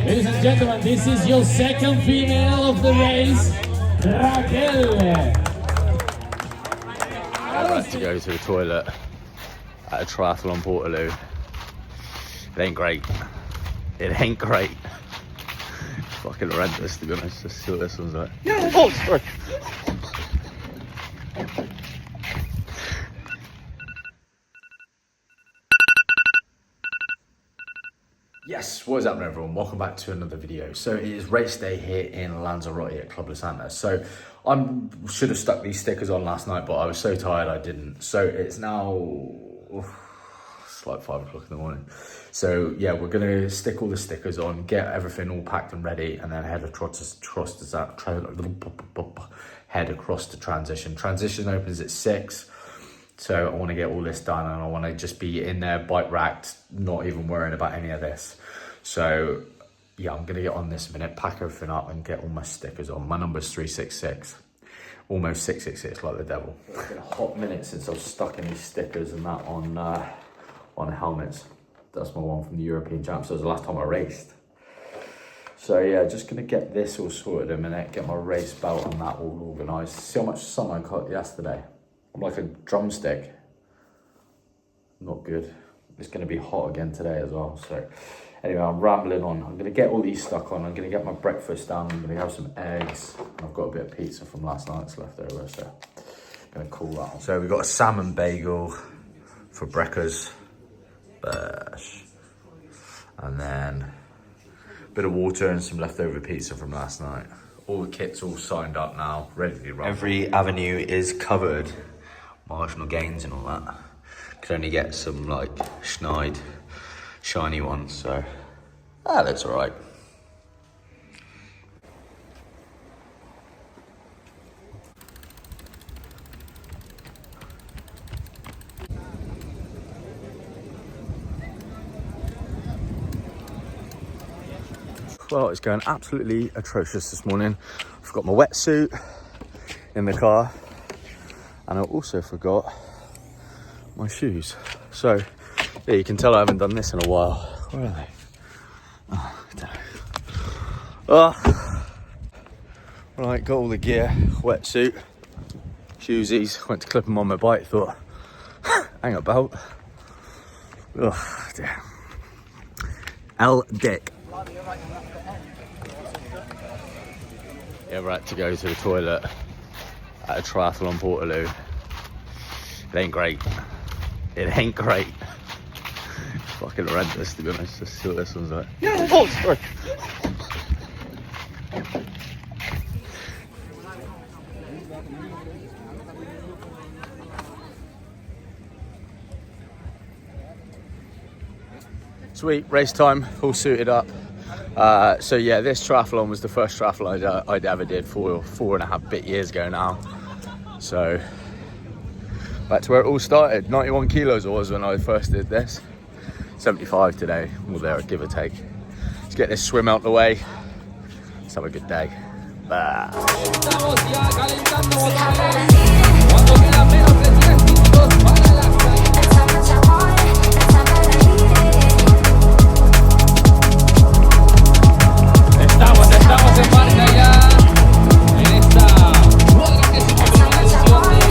Ladies and gentlemen, this is your second female of the race, Raquel. I'm about to go to the toilet at a triathlon Portaloo. It ain't great. It ain't great. It's fucking horrendous, to be honest. Let's see what this one's like. Oh, sorry. Yes, what is happening, everyone? Welcome back to another video. So it is race day here in Lanzarote at Club Lasanta. So I should have stuck these stickers on last night, but I was so tired I didn't. So it's now, it's like 5 o'clock in the morning. So yeah, we're gonna stick all the stickers on, get everything all packed and ready, and then head across to transition. Transition opens at 6. So I want to get all this done, and I want to just be in there, bike racked, not even worrying about any of this. So yeah, I'm going to get on this minute, pack everything up and get all my stickers on. My number's 366, almost 666 like the devil. It's been a hot minute since I've stuck any stickers and that on helmets. That's my one from the European Champs. So it was the last time I raced. So yeah, just going to get this all sorted in a minute, get my race belt and that all organised. See how much sun I caught yesterday. I'm like a drumstick. Not good. It's going to be hot again today as well. So anyway, I'm rambling on. I'm going to get all these stuck on. I'm going to get my breakfast down. I'm going to have some eggs. I've got a bit of pizza from last night's left over, so I'm going to cool that on. So we've got a salmon bagel for breakfast. And then a bit of water and some leftover pizza from last night. All the kit's all signed up now, ready to run. Every avenue is covered. Marginal gains and all that. Could only get some like schneid, shiny ones, so that's all right. Well, it's going absolutely atrocious this morning. I've got my wetsuit in the car, and I also forgot my shoes. So yeah, you can tell I haven't done this in a while. Where are they? Oh, I don't know. Right, got all the gear, wetsuit, shoesies, went to clip them on my bike, thought, hang about. Oh, dear. L Dick. Yeah, we're about to go to the toilet at a triathlon Portaloo. It ain't great. It ain't great. It's fucking horrendous, to be honest. Let's see what this one's like. Oh, sorry. Sweet, race time, all suited up. So yeah, this triathlon was the first triathlon I'd ever did 4.5 bit years ago now. So back to where it all started. 91 kilos I was when I first did this. 75 today, all there, give or take. Let's get this swim out the way. Let's have a good day. Bye. Estamos en marcha ya en esta edición de VOLCANO.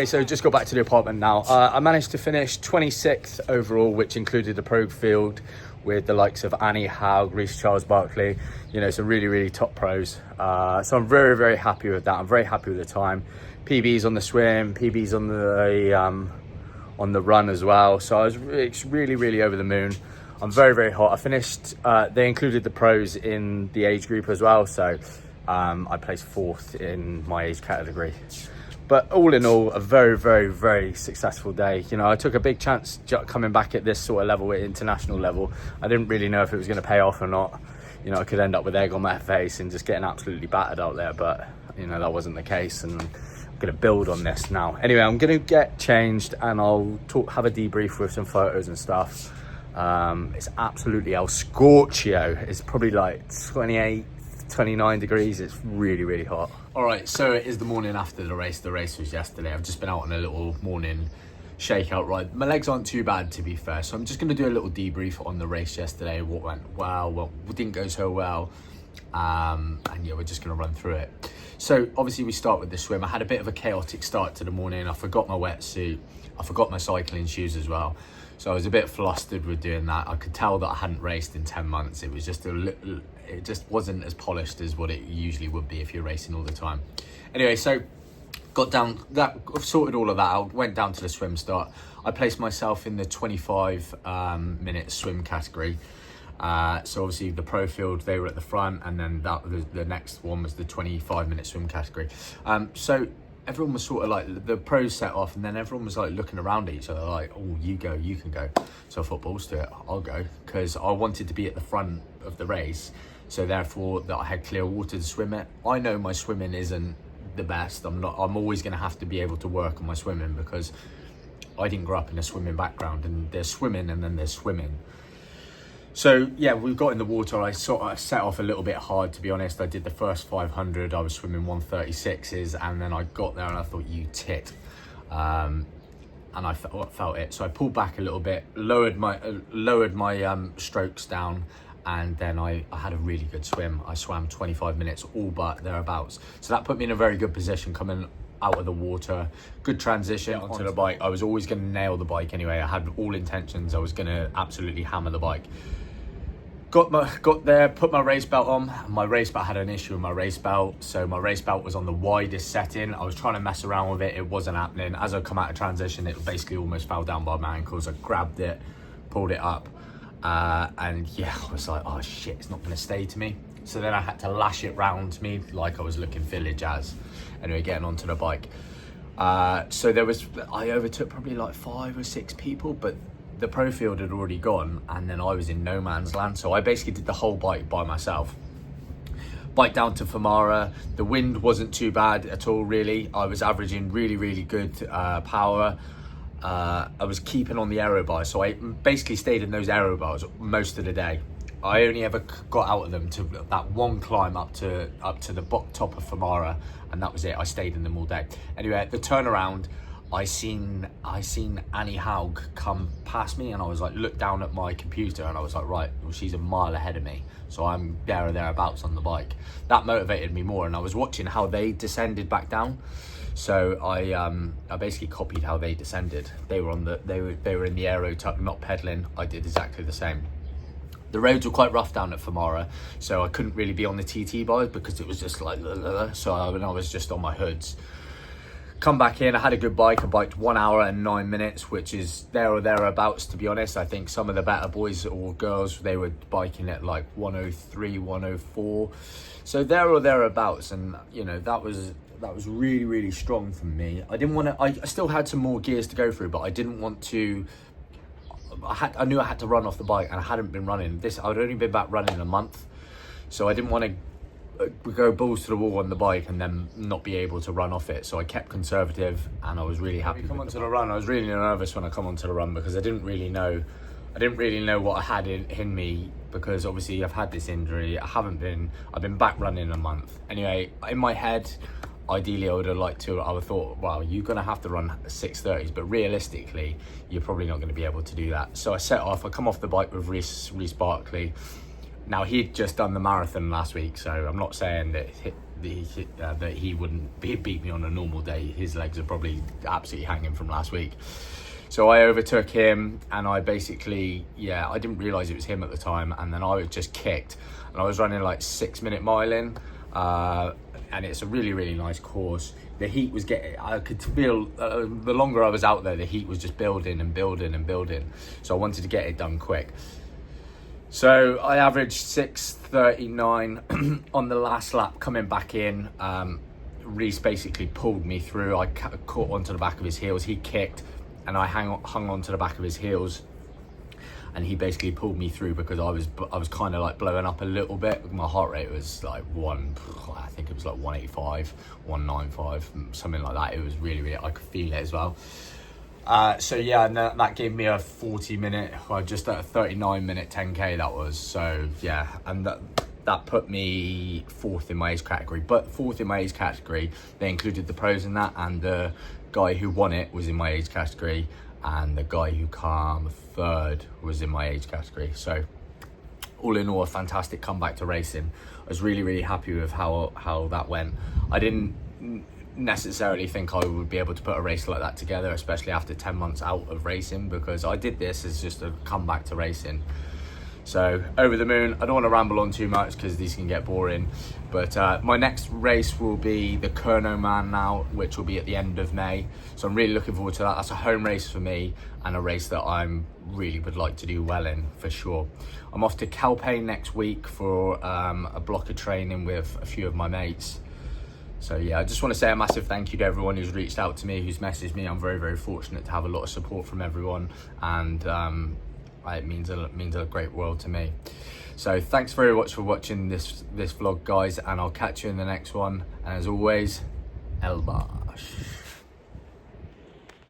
Okay, so just got back to the apartment now. I managed to finish 26th overall, which included the pro field with the likes of Annie Howe, Reece Charles Barkley, you know, some really, really top pros. So I'm very, very happy with that. I'm very happy with the time. PBs on the swim, PBs on the run as well. So I was really, really over the moon. I'm very, very hot. I finished, they included the pros in the age group as well. So I placed 4th in my age category. But all in all, a very, very, very successful day. You know, I took a big chance coming back at this sort of level, at international level. I didn't really know if it was going to pay off or not. You know, I could end up with egg on my face and just getting absolutely battered out there. But, you know, that wasn't the case. And I'm going to build on this now. Anyway, I'm going to get changed and I'll have a debrief with some photos and stuff. It's absolutely El Scorchio. It's probably like 28, 29 degrees. It's really, really hot. All right, so it is the morning after the race. The race was yesterday. I've just been out on a little morning shakeout ride. My legs aren't too bad, to be fair. So I'm just going to do a little debrief on the race yesterday. What went well, what didn't go so well. And yeah, we're just going to run through it. So obviously we start with the swim. I had a bit of a chaotic start to the morning. I forgot my wetsuit. I forgot my cycling shoes as well. So I was a bit flustered with doing that. I could tell that I hadn't raced in 10 months. It was just it just wasn't as polished as what it usually would be if you're racing all the time. Anyway, so got down, sorted all of that out, went down to the swim start. I placed myself in the 25 minute swim category. So obviously the pro field, they were at the front, and then the next one was the 25 minute swim category. So everyone was sort of like, the pros set off, and then everyone was like looking around at each other like, oh, you go, you can go. So I thought, balls to it, I'll go, because I wanted to be at the front of the race. So therefore that I had clear water to swim it. I know my swimming isn't the best. I'm always going to have to be able to work on my swimming, because I didn't grow up in a swimming background, and there's swimming and then there's swimming. So yeah, we got in the water. I set off a little bit hard, to be honest. I did the first 500. I was swimming 136s, and then I got there and I thought, you tit. And I felt it. So I pulled back a little bit, lowered my strokes down, and then I had a really good swim. I swam 25 minutes, all but thereabouts. So that put me in a very good position coming out of the water. Good transition onto the bike. I was always going to nail the bike anyway. I had all intentions. I was going to absolutely hammer the bike. Got there, put my race belt on. My race belt had an issue with my race belt. So my race belt was on the widest setting. I was trying to mess around with it. It wasn't happening. As I come out of transition, it basically almost fell down by my ankles. I grabbed it, pulled it up. And yeah, I was like, oh shit, it's not gonna stay to me. So then I had to lash it round me like I was looking village as. Anyway, getting onto the bike. So I overtook probably like 5 or 6 people, but the pro field had already gone, and then I was in no man's land. So I basically did the whole bike by myself. Bike down to Famara. The wind wasn't too bad at all, really. I was averaging really, really good power. I was keeping on the aero bars, so I basically stayed in those aero bars most of the day. I only ever got out of them to that one climb up to the top of Famara, and that was it. I stayed in them all day. Anyway, at the turnaround, I seen Annie Haug come past me, and I was like, looked down at my computer, and I was like, right, well, she's a mile ahead of me, so I'm there or thereabouts on the bike. That motivated me more, and I was watching how they descended back down. So I basically copied how they descended. They were in the aero tuck, not pedaling. I did exactly the same. The roads were quite rough down at Famara, so I couldn't really be on the TT bike because it was just like, so I was just on my hoods. Come back in, I had a good bike. I biked 1 hour and 9 minutes, which is there or thereabouts, to be honest. I think some of the better boys or girls, they were biking at like 103, 104. So there or thereabouts, and you know, that was really, really strong for me. I didn't want to, I still had some more gears to go through, but I didn't want to, I knew I had to run off the bike, and I hadn't been running. I'd only been back running a month. So I didn't want to go balls to the wall on the bike and then not be able to run off it. So I kept conservative, and I was really happy. Come onto the run, I was really nervous when I come onto the run, because I didn't really know what I had in me, because obviously I've had this injury. I've been back running a month. Anyway, in my head, ideally I would have liked to, I would have thought, well, you're going to have to run 6:30s, but realistically, you're probably not going to be able to do that. So I set off, I come off the bike with Reece Barkley. Now, he'd just done the marathon last week, so I'm not saying that that he wouldn't beat me on a normal day. His legs are probably absolutely hanging from last week. So I overtook him, and I basically, I didn't realise it was him at the time, and then I was just kicked, and I was running like 6 minute mile in, and it's a really, really nice course. The heat was I could feel, the longer I was out there, the heat was just building and building and building. So I wanted to get it done quick. So I averaged 6:39 on the last lap coming back in. Reece basically pulled me through. I caught onto the back of his heels. He kicked, and I hung onto the back of his heels, and he basically pulled me through because I was kind of like blowing up a little bit. My heart rate was like I think it was like 185, 195, something like that. It was really, really, I could feel it as well. So yeah, and that gave me a 40 minute, well, just a 39 minute 10k that was. So yeah, and that put me fourth in my age category. But fourth in my age category, they included the pros in that, and the guy who won it was in my age category, and the guy who came third was in my age category. So all in all, a fantastic comeback to racing. I was really, really happy with how that went. I didn't necessarily think I would be able to put a race like that together, especially after 10 months out of racing, because I did this as just a comeback to racing. So over the moon. I don't want to ramble on too much because these can get boring, but my next race will be the Kerno Man now, which will be at the end of May. So I'm really looking forward to that. That's a home race for me, and a race that I'm really would like to do well in for sure. I'm off to Calpe next week for a block of training with a few of my mates. So yeah, I just want to say a massive thank you to everyone who's reached out to me, who's messaged me. I'm very, very fortunate to have a lot of support from everyone, and it means a great world to me. So thanks very much for watching this vlog, guys, and I'll catch you in the next one. And as always, El Bash.